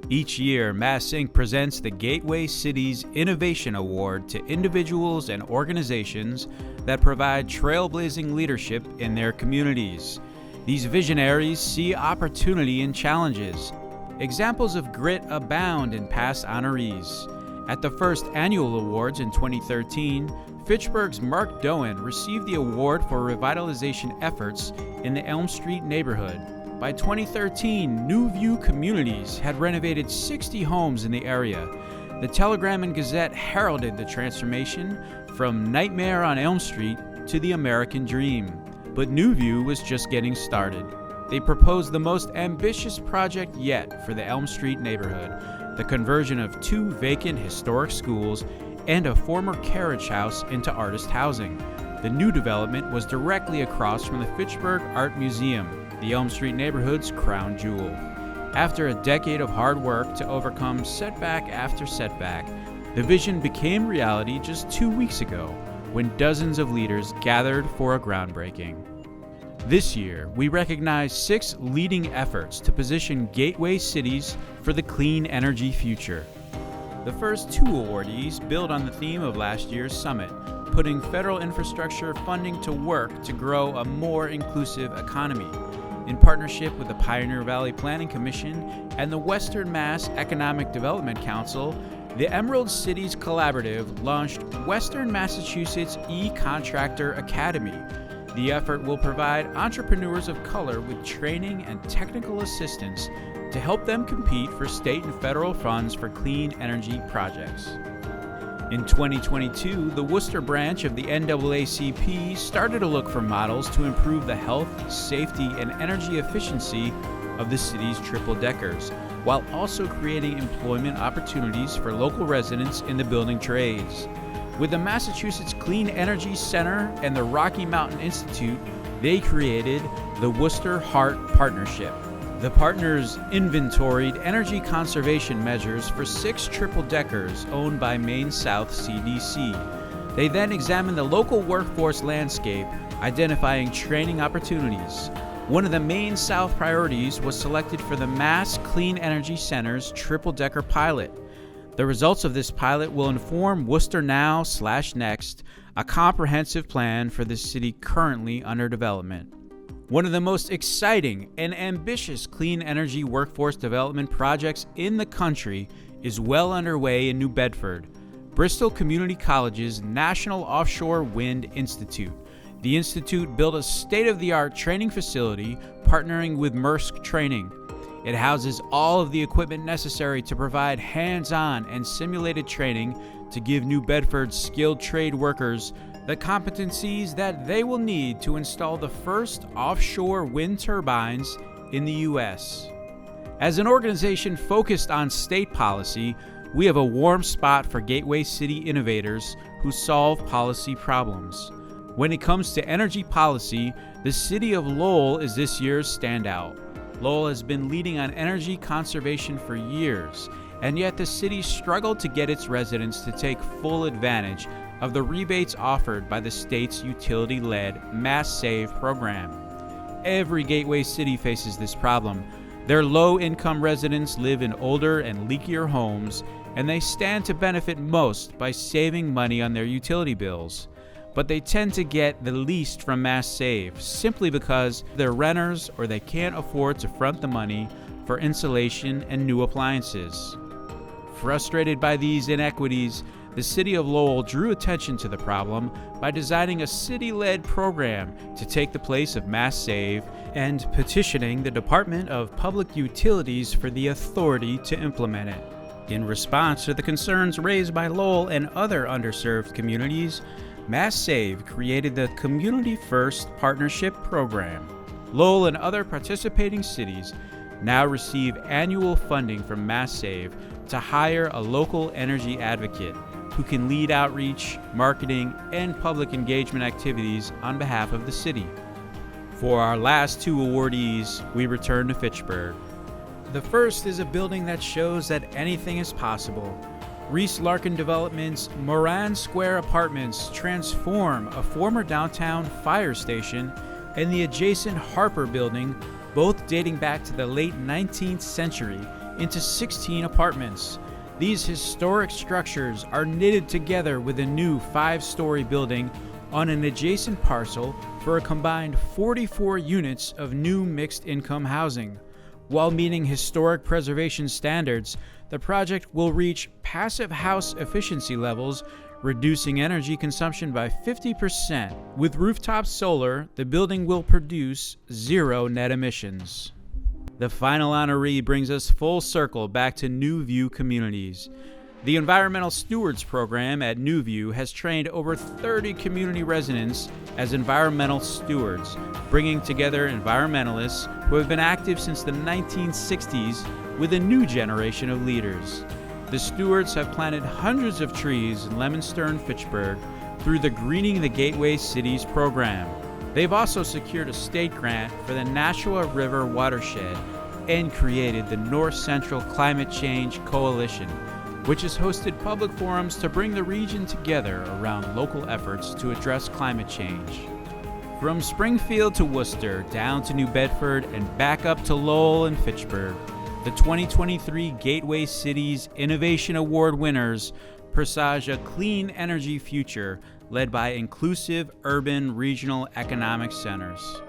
Each year, MassINC presents the Gateway Cities Innovation Award to individuals and organizations that provide trailblazing leadership in their communities. These visionaries see opportunity in challenges. Examples of grit abound in past honorees. At the first annual awards in 2013, Fitchburg's Mark Doan received the award for revitalization efforts in the Elm Street neighborhood. By 2013, NewVue communities had renovated 60 homes in the area. The Telegram and Gazette heralded the transformation from Nightmare on Elm Street to the American Dream. But NewVue was just getting started. They proposed the most ambitious project yet for the Elm Street neighborhood, the conversion of 2 vacant historic schools and a former carriage house into artist housing. The new development was directly across from the Fitchburg Art Museum, the Elm Street neighborhood's crown jewel. After a decade of hard work to overcome setback after setback, the vision became reality just 2 weeks ago when dozens of leaders gathered for a groundbreaking. This year, we recognize 6 leading efforts to position gateway cities for the clean energy future. The first 2 awardees build on the theme of last year's summit, putting federal infrastructure funding to work to grow a more inclusive economy. In partnership with the Pioneer Valley Planning Commission and the Western Mass Economic Development Council, the Emerald Cities Collaborative launched Western Massachusetts E-Contractor Academy. The effort will provide entrepreneurs of color with training and technical assistance to help them compete for state and federal funds for clean energy projects. In 2022, the Worcester branch of the NAACP started to look for models to improve the health, safety, and energy efficiency of the city's triple-deckers, while also creating employment opportunities for local residents in the building trades. With the Massachusetts Clean Energy Center and the Rocky Mountain Institute, they created the Worcester Heart Partnership. The partners inventoried energy conservation measures for 6 triple-deckers owned by Maine South CDC. They then examined the local workforce landscape, identifying training opportunities. One of the Maine South priorities was selected for the Mass Clean Energy Center's triple-decker pilot. The results of this pilot will inform Worcester Now/Next, a comprehensive plan for the city currently under development. One of the most exciting and ambitious clean energy workforce development projects in the country is well underway in New Bedford, Bristol Community College's National Offshore Wind Institute. The institute built a state-of-the-art training facility partnering with Maersk Training. It houses all of the equipment necessary to provide hands-on and simulated training to give New Bedford's skilled trade workers the competencies that they will need to install the first offshore wind turbines in the U.S. As an organization focused on state policy, we have a warm spot for Gateway City Innovators who solve policy problems. When it comes to energy policy, the city of Lowell is this year's standout. Lowell has been leading on energy conservation for years, and yet the city struggled to get its residents to take full advantage of the rebates offered by the state's utility-led MassSave program. Every gateway city faces this problem. Their low-income residents live in older and leakier homes, and they stand to benefit most by saving money on their utility bills. But they tend to get the least from MassSave simply because they're renters or they can't afford to front the money for insulation and new appliances. Frustrated by these inequities, the city of Lowell drew attention to the problem by designing a city-led program to take the place of MassSave and petitioning the Department of Public Utilities for the authority to implement it. In response to the concerns raised by Lowell and other underserved communities, MassSave created the Community First Partnership Program. Lowell and other participating cities now receive annual funding from MassSave to hire a local energy advocate who can lead outreach, marketing, and public engagement activities on behalf of the city. For our last 2 awardees, we return to Fitchburg. The first is a building that shows that anything is possible. Reese Larkin Development's Moran Square Apartments transform a former downtown fire station and the adjacent Harper building, both dating back to the late 19th century, into 16 apartments. These historic structures are knitted together with a new 5-story building on an adjacent parcel for a combined 44 units of new mixed-income housing. While meeting historic preservation standards, the project will reach passive house efficiency levels, reducing energy consumption by 50%. With rooftop solar, the building will produce 0 net emissions. The final honoree brings us full circle back to NewVue communities. The Environmental Stewards program at NewVue has trained over 30 community residents as environmental stewards, bringing together environmentalists who have been active since the 1960s with a new generation of leaders. The stewards have planted hundreds of trees in Leominster and Fitchburg through the Greening the Gateway Cities program. They've also secured a state grant for the Nashua River watershed and created the North Central Climate Change Coalition, which has hosted public forums to bring the region together around local efforts to address climate change. From Springfield to Worcester, down to New Bedford, and back up to Lowell and Fitchburg, the 2023 Gateway Cities Innovation Award winners presage a clean energy future led by inclusive urban regional economic centers.